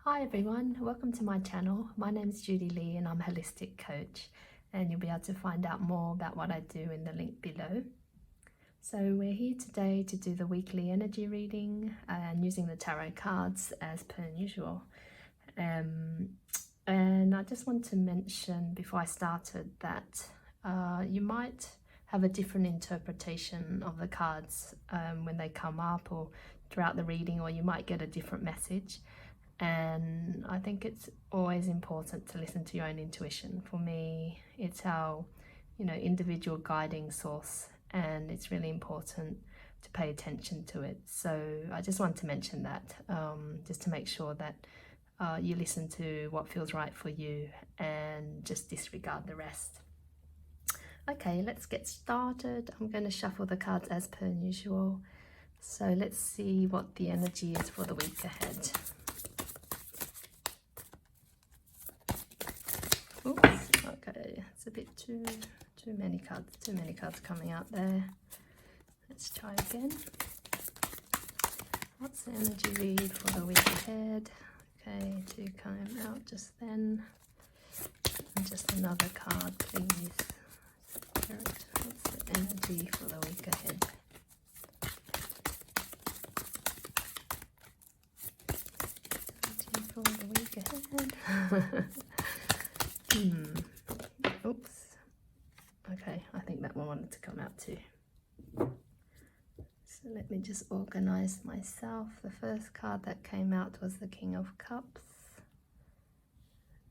Hi everyone, welcome to my channel. My name is Judy Lee and I'm a holistic coach, and you'll be able to find out more about what I do in the link below. So we're here today to do the weekly energy reading and using the tarot cards as per usual. And I just want to mention before I started that you might have a different interpretation of the cards when they come up or throughout the reading, or you might get a different message. And I think it's always important to listen to your own intuition. For me, it's our, individual guiding source, and it's really important to pay attention to it. So I just want to mention that, just to make sure that you listen to what feels right for you and just disregard the rest. Okay, let's get started. I'm going to shuffle the cards as per usual. So let's see what the energy is for the week ahead. Oops, okay, it's a bit too many cards coming out there. Let's try again. What's the energy read for the week ahead? Okay, 2 came out just then. And just another card, please. Spirit, what's the energy for the week ahead? Energy for the week ahead. Oops. Okay, I think that one wanted to come out too. So let me just organize myself. The first card that came out was the King of Cups.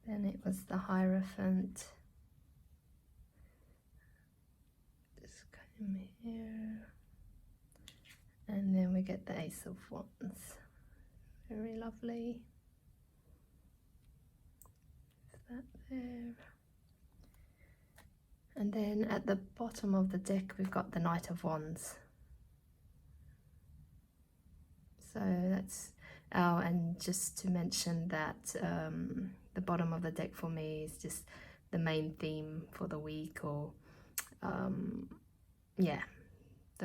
Then it was the Hierophant. Just come here. And then we get the Ace of Wands. Very lovely. That there. And then at the bottom of the deck we've got the Knight of Wands. So that's and just to mention that the bottom of the deck for me is just the main theme for the week, or the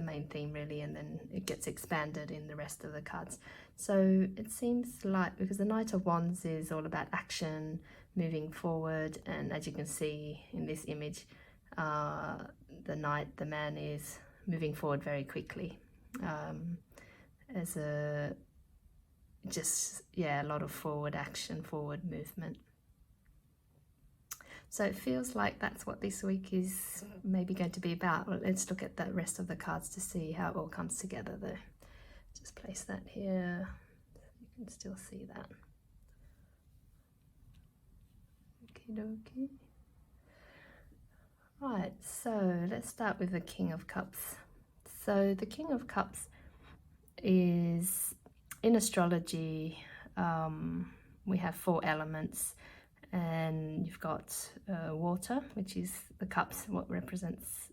main theme really, and then it gets expanded in the rest of the cards. So it seems like, because the Knight of Wands is all about action, moving forward, and as you can see in this image, the man is moving forward very quickly. As a lot of forward action, forward movement. So it feels like that's what this week is maybe going to be about. Well, let's look at the rest of the cards to see how it all comes together though. Just place that here so you can still see that. Okie dokie. Right, so let's start with the King of Cups. So the King of Cups is, in astrology, we have 4 elements, and you've got water, which is the cups, what represents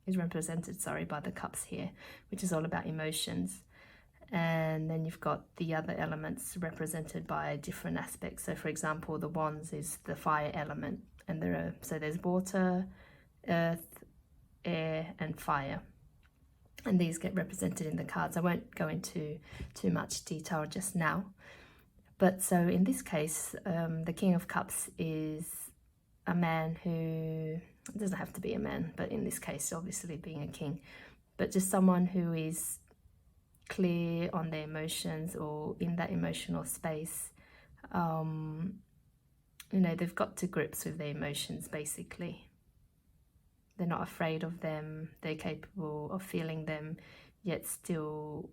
is represented by the cups here, which is all about emotions. And then you've got the other elements represented by different aspects. So for example, the wands is the fire element, and there's water, earth, air and fire, and these get represented in the cards. I won't go into too much detail just now, but so in this case, the King of Cups is a man who, it doesn't have to be a man, but in this case obviously being a king, but just someone who is clear on their emotions, or in that emotional space. They've got to grips with their emotions basically. They're not afraid of them, they're capable of feeling them, yet still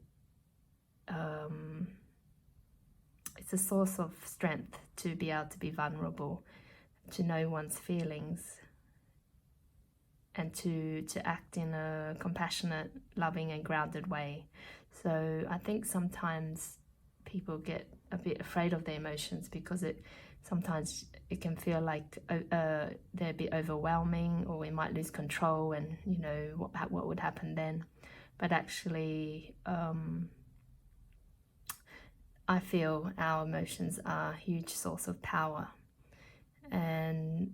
it's a source of strength to be able to be vulnerable, to know one's feelings, and to act in a compassionate, loving and grounded way. So I think sometimes people get a bit afraid of their emotions because sometimes it can feel like they're a bit overwhelming, or we might lose control, and what would happen then. But actually I feel our emotions are a huge source of power, and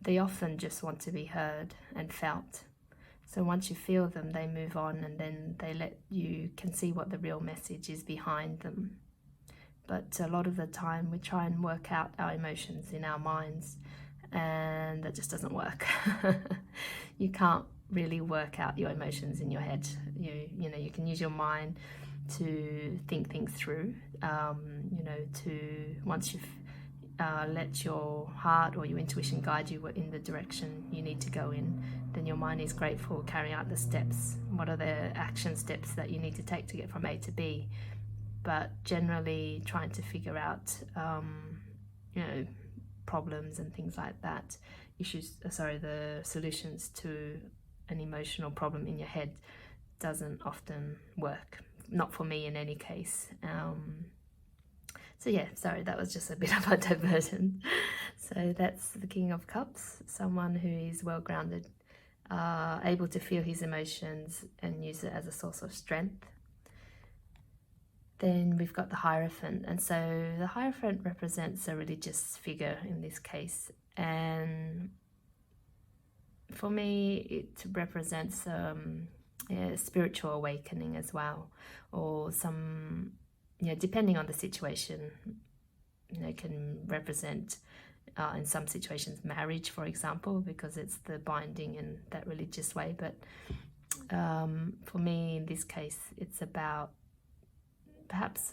they often just want to be heard and felt. So once you feel them, they move on, and then you can see what the real message is behind them. but a lot of the time we try and work out our emotions in our minds, and that just doesn't work. You can't really work out your emotions in your head. You know, you can use your mind to think things through, you know, to once you've let your heart or your intuition guide you in the direction you need to go in, then your mind is great for carrying out the steps. What are the action steps that you need to take to get from A to B? But generally trying to figure out, you know, problems and things like that, the solutions to an emotional problem in your head doesn't often work. Not for me in any case. So yeah, sorry, that was just a bit of a diversion. So that's the King of Cups, someone who is well-grounded, able to feel his emotions and use it as a source of strength. Then we've got the Hierophant, and so the Hierophant represents a religious figure in this case, and for me it represents a spiritual awakening as well, or some, you know, depending on the situation, you know, can represent in some situations marriage, for example, because it's the binding in that religious way. But for me in this case it's about perhaps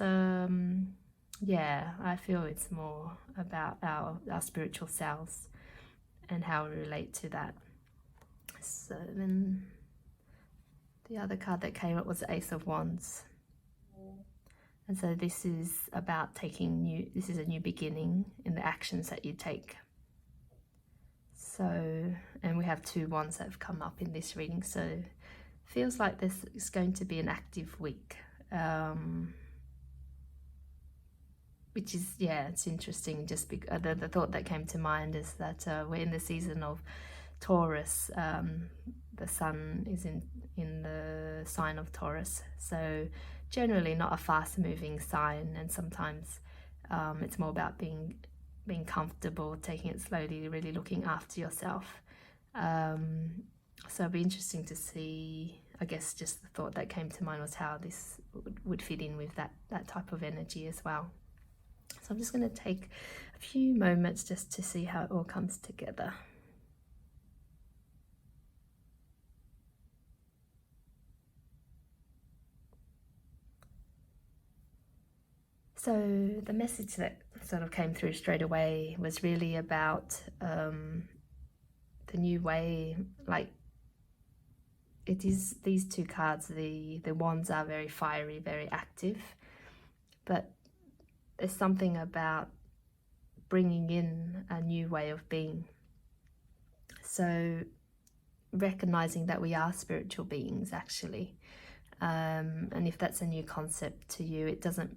yeah, I feel it's more about our spiritual selves and how we relate to that. So then the other card that came up was the Ace of Wands. And so this is about this is a new beginning in the actions that you take. So, and we have 2 wands that have come up in this reading, so feels like this is going to be an active week. Which is, yeah, it's interesting. Just the thought that came to mind is that we're in the season of Taurus. The sun is in the sign of Taurus, so generally not a fast-moving sign, and sometimes it's more about being comfortable, taking it slowly, really looking after yourself. So it'd be interesting to see. I guess just the thought that came to mind was how this would fit in with that type of energy as well. So I'm just going to take a few moments just to see how it all comes together. So the message that sort of came through straight away was really about the new way. Like, it is these 2 cards, the wands are very fiery, very active, but there's something about bringing in a new way of being. So recognizing that we are spiritual beings actually, and if that's a new concept to you, it doesn't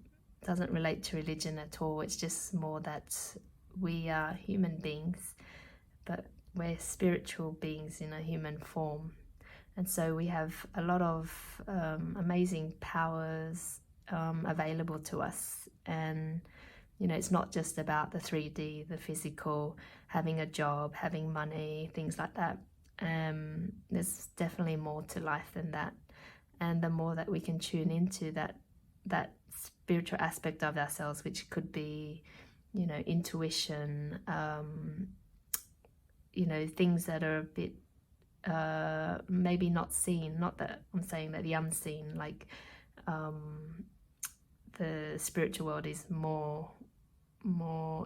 relate to religion at all. It's just more that we are human beings, but we're spiritual beings in a human form, and so we have a lot of amazing powers available to us. And you know, it's not just about the 3D, the physical, having a job, having money, things like that. There's definitely more to life than that, and the more that we can tune into that spiritual aspect of ourselves, which could be, you know, intuition, you know, things that are a bit maybe not seen. Not that I'm saying that the unseen, like the spiritual world is more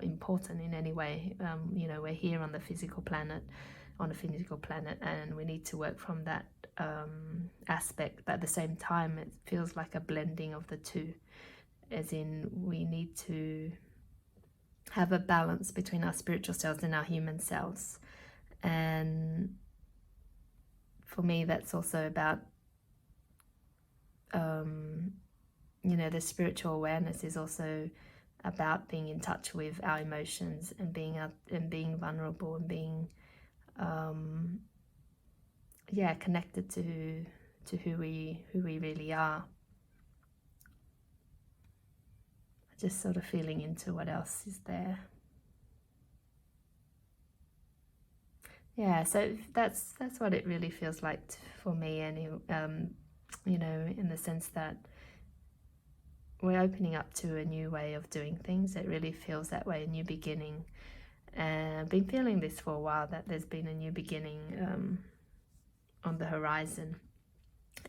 important in any way. You know, we're here on the physical planet, and we need to work from that aspect, but at the same time it feels like a blending of the two, as in we need to have a balance between our spiritual selves and our human selves. And for me that's also about you know, the spiritual awareness is also about being in touch with our emotions and being vulnerable and being yeah, connected to who we really are. Just sort of feeling into what else is there. Yeah, so that's what it really feels like for me, and you know, in the sense that we're opening up to a new way of doing things. It really feels that way, a new beginning. And I've been feeling this for a while, that there's been a new beginning on the horizon.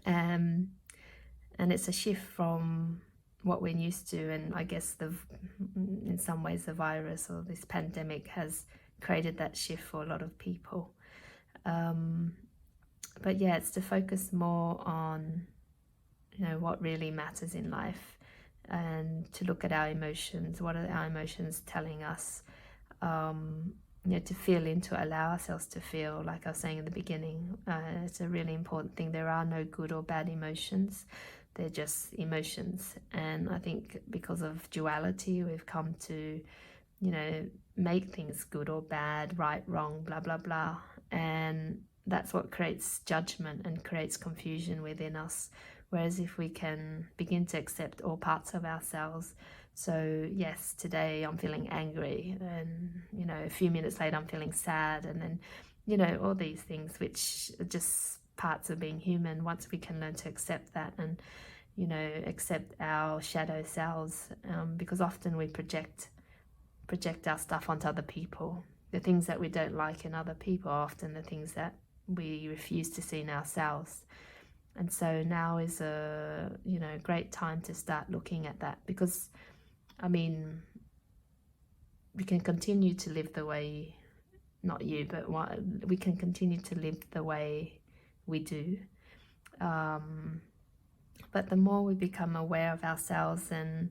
And it's a shift from what we're used to, and I guess in some ways the virus or this pandemic has created that shift for a lot of people. But yeah, it's to focus more on, you know, what really matters in life, and to look at our emotions. What are our emotions telling us? You know, to feel into, allow ourselves to feel. Like I was saying in the beginning, it's a really important thing. There are no good or bad emotions. They're just emotions. And I think because of duality, we've come to, you know, make things good or bad, right, wrong, blah, blah, blah. And that's what creates judgment and creates confusion within us. Whereas if we can begin to accept all parts of ourselves, so yes, today I'm feeling angry, and, you know, a few minutes later I'm feeling sad, and then, you know, all these things which are just parts of being human. Once we can learn to accept that, and, you know, accept our shadow selves, because often we project our stuff onto other people. The things that we don't like in other people are often the things that we refuse to see in ourselves. And so now is a, you know, great time to start looking at that, because I mean, we can continue to live the way, not you, but we can continue to live the way we do. But the more we become aware of ourselves and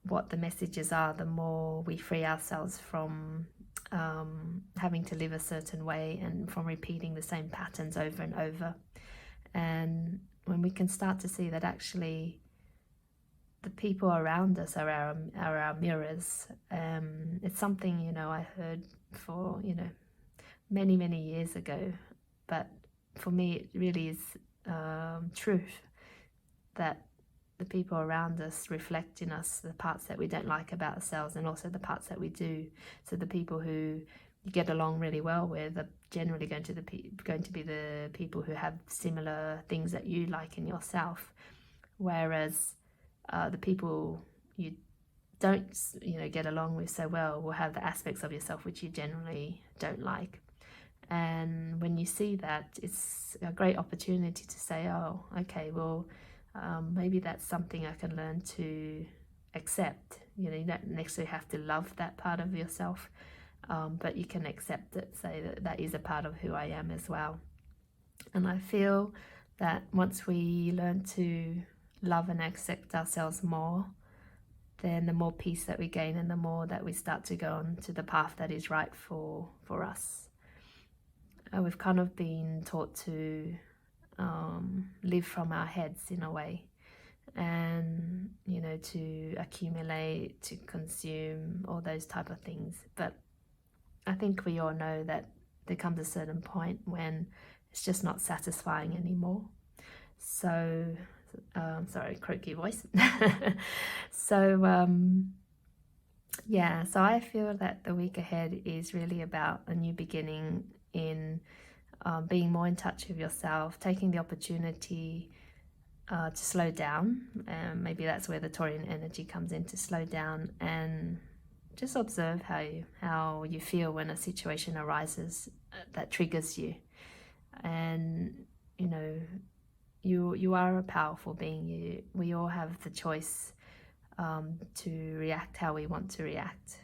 what the messages are, the more we free ourselves from having to live a certain way and from repeating the same patterns over and over. And when we can start to see that actually the people around us are our mirrors, it's something, you know, I heard for, you know, many years ago, but for me it really is truth, that the people around us reflect in us the parts that we don't like about ourselves, and also the parts that we do. So the people who you get along really well with are generally going to be the people who have similar things that you like in yourself, whereas the people you don't, you know, get along with so well will have the aspects of yourself which you generally don't like. And when you see that, it's a great opportunity to say, oh, okay, well, maybe that's something I can learn to accept. You know, you don't necessarily have to love that part of yourself, but you can accept it, say that that is a part of who I am as well. And I feel that once we learn to love and accept ourselves more, then the more peace that we gain, and the more that we start to go on to the path that is right for us. We've kind of been taught to live from our heads in a way, and, you know, to accumulate, to consume, all those type of things. But I think we all know that there comes a certain point when it's just not satisfying anymore. So sorry, croaky voice. So yeah, so I feel that the week ahead is really about a new beginning in being more in touch with yourself, taking the opportunity to slow down. Maybe that's where the Taurian energy comes in, to slow down and just observe how you feel when a situation arises that triggers you. And, you know, you are a powerful being. We all have the choice to react how we want to react.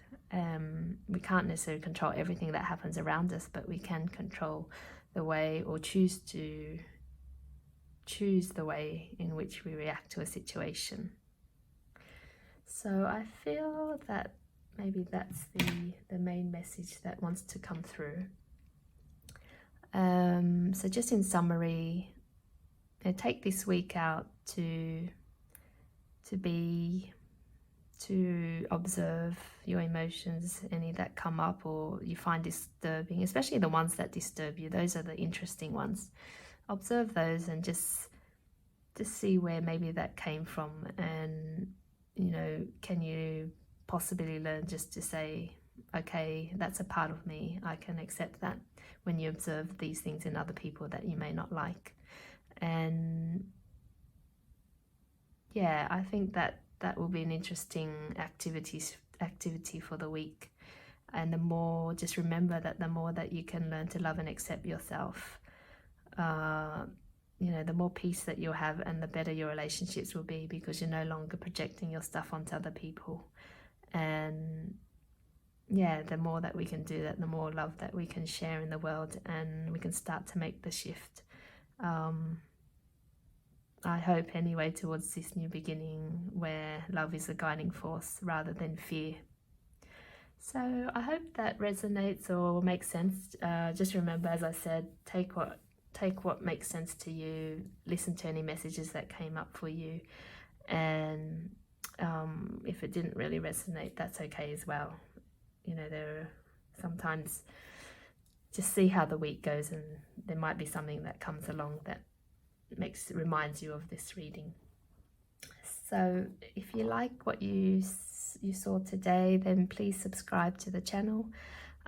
We can't necessarily control everything that happens around us, but we can control the way, or choose the way in which we react to a situation. So I feel that maybe that's the main message that wants to come through. So just in summary, take this week out to observe your emotions, any that come up or you find disturbing, especially the ones that disturb you. Those are the interesting ones. Observe those and just see where maybe that came from, and, you know, can you possibly learn just to say, okay, that's a part of me, I can accept that, when you observe these things in other people that you may not like. And yeah, I think that that will be an interesting activity for the week. And the more, just remember that the more that you can learn to love and accept yourself, the more peace that you'll have, and the better your relationships will be, because you're no longer projecting your stuff onto other people. And yeah, the more that we can do that, the more love that we can share in the world, and we can start to make the shift. I hope anyway, towards this new beginning where love is a guiding force rather than fear. So I hope that resonates or makes sense. Just remember, as I said, take what makes sense to you, listen to any messages that came up for you, and if it didn't really resonate, that's okay as well. There are sometimes, just see how the week goes, and there might be something that comes along that reminds you of this reading. So if you like what you saw today, then please subscribe to the channel.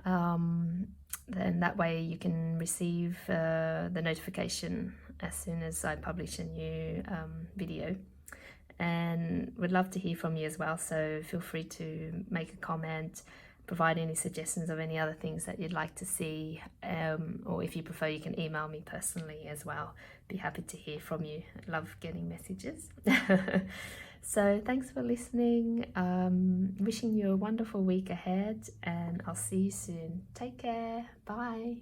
Then that way you can receive the notification as soon as I publish a new video. And would love to hear from you as well, so feel free to make a comment, provide any suggestions of any other things that you'd like to see, or if you prefer, you can email me personally as well. Be happy to hear from you. I love getting messages. So thanks for listening. Wishing you a wonderful week ahead, and I'll see you soon. Take care. Bye.